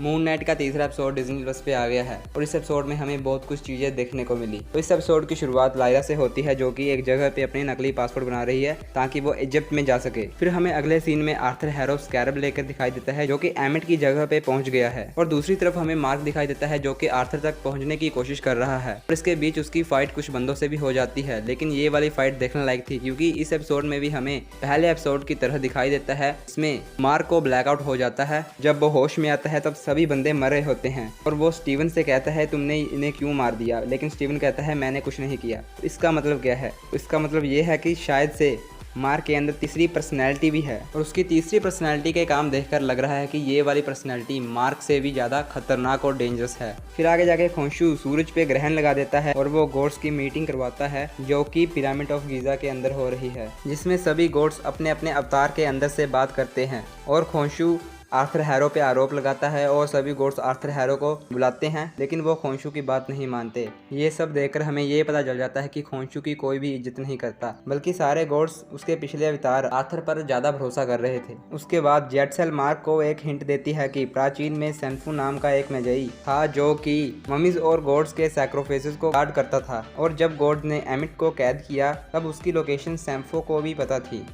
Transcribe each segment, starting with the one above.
Moon night का तीसरा episode Disney plus पे आ गया है और इस एपिसोड में हमें बहुत कुछ चीजें देखने को मिली। तो इस एपिसोड की शुरुआत लायरा से होती है जो कि एक जगह पे अपने नकली पासपोर्ट बना रही है ताकि वो इजिप्ट में जा सके। फिर हमें अगले सीन में आर्थर हैरो स्कैरब लेकर दिखाई देता है जो कि एमिट की जगह पे पहुंच गया है और दूसरी तरफ हमें मार्क दिखाई देता है जो कि आर्थर तक पहुंचने की कोशिश कर रहा है और इसके बीच उसकी फाइट कुछ बंदों से भी हो जाती है। लेकिन ये वाली फाइट देखने लायक थी क्योंकि इस एपिसोड में भी हमें पहले एपिसोड की तरह दिखाई देता है। इसमें मार्क को ब्लैकआउट हो जाता है। जब वो होश में आता है तब सभी बंदे मर रहे होते हैं और वो स्टीवन से कहता है तुमने इन्हें क्यों मार दिया, लेकिन स्टीवन कहता है मैंने कुछ नहीं किया। इसका मतलब क्या है? इसका मतलब ये है कि शायद से मार्क के अंदर तीसरी पर्सनैलिटी भी है और उसकी तीसरी पर्सनैलिटी के काम देखकर लग रहा है कि ये वाली पर्सनैलिटी मार्क से भी ज़्यादा खतरनाक और डेंजरस है। फिर आगे जाके खोंशू सूरज पे ग्रहण लगा देता है और वो गॉड्स की मीटिंग करवाता है जो कि पिरामिड ऑफ गीज़ा के अंदर हो रही है, जिसमें सभी गॉड्स अपने अपने अवतार के अंदर से बात करते हैं और खोंशू आर्थर हैरो पे आरोप लगाता है और सभी गॉड्स आर्थर हैरो को बुलाते हैं लेकिन वो खोंशू की बात नहीं मानते। ये सब देखकर हमें ये पता चल जाता है कि खोंशू की कोई भी इज्जत नहीं करता बल्कि सारे गॉड्स उसके पिछले अवतार आर्थर पर ज्यादा भरोसा कर रहे थे। उसके बाद जेटसेल मार्क को एक हिंट देती है कि प्राचीन में सेंफू नाम का एक मैजई था जो कि ममीज और गॉड्स के सैक्रिफिसेस को गार्ड करता था और जब गॉड ने एमिट को कैद किया तब उसकी लोकेशन सेंफो को भी पता थी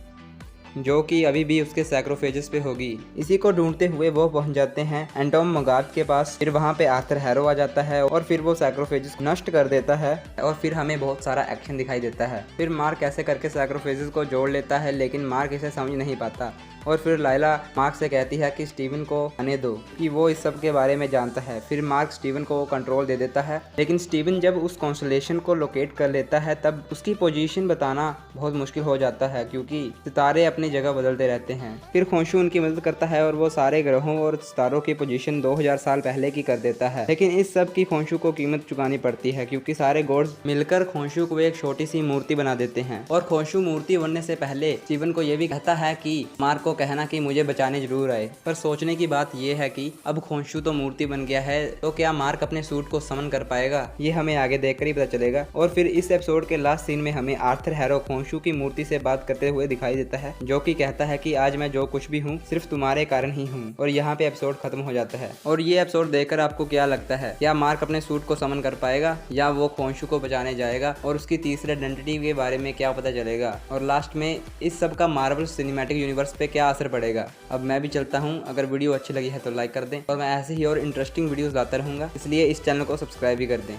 जो कि अभी भी उसके सैक्रिफिसेस पे होगी। इसी को ढूंढते हुए वो पहुंच जाते हैं एंटोम मोगार्थ के पास। फिर वहां पे आर्थर हैरो आ जाता है और फिर वो सैक्रिफिसेस नष्ट कर देता है और फिर हमें बहुत सारा एक्शन दिखाई देता है। फिर मार्क ऐसे करके सैक्रिफिसेस को जोड़ लेता है लेकिन मार्क इसे समझ नहीं पाता और फिर लायला मार्क से कहती है कि स्टीवन को आने दो कि वो इस सब के बारे में जानता है। फिर मार्क स्टीवन को कंट्रोल दे देता है लेकिन स्टीवन जब उस कॉन्स्टलेशन को लोकेट कर लेता है तब उसकी पोजीशन बताना बहुत मुश्किल हो जाता है क्योंकि सितारे अपनी जगह बदलते रहते हैं। फिर खोंशू उनकी मदद करता है और वो सारे ग्रहों और सितारों की पोजीशन 2000 साल पहले की कर देता है। लेकिन इस सब की खोंशू को कीमत चुकानी पड़ती है क्योंकि सारे गॉड्स मिलकर खोंशू को एक छोटी सी मूर्ति बना देते हैं और खोंशू मूर्ति बनने से पहले स्टीवन को यह भी कहता है कि मार्क को कहना कि मुझे बचाने जरूर आए। पर सोचने की बात यह है कि अब खोंशू तो मूर्ति बन गया है तो क्या मार्क अपने सूट को समन कर पाएगा? ये हमें आगे देखकर ही पता चलेगा। और फिर इस एपिसोड के लास्ट सीन में हमें आर्थर हैरो खोंशू की मूर्ति से बात करते हुए दिखाई देता है जो कि कहता है कि आज मैं जो कुछ भी हूँ सिर्फ तुम्हारे कारण ही हूँ। और यहाँ पे एपिसोड खत्म हो जाता है। और ये एपिसोड देखकर आपको क्या लगता है? क्या मार्क अपने सूट को समन कर पाएगा या वो खोंशू को बचाने जाएगा और उसकी तीसरे आइडेंटिटी के बारे में क्या पता चलेगा? और लास्ट में इस सब का मार्वल सिनेमैटिक यूनिवर्स पे क्या असर पड़ेगा? अब मैं भी चलता हूं। अगर वीडियो अच्छी लगी है तो लाइक कर दें और मैं ऐसे ही और इंटरेस्टिंग वीडियोस लाता रहूंगा, इसलिए इस चैनल को सब्सक्राइब भी कर दें।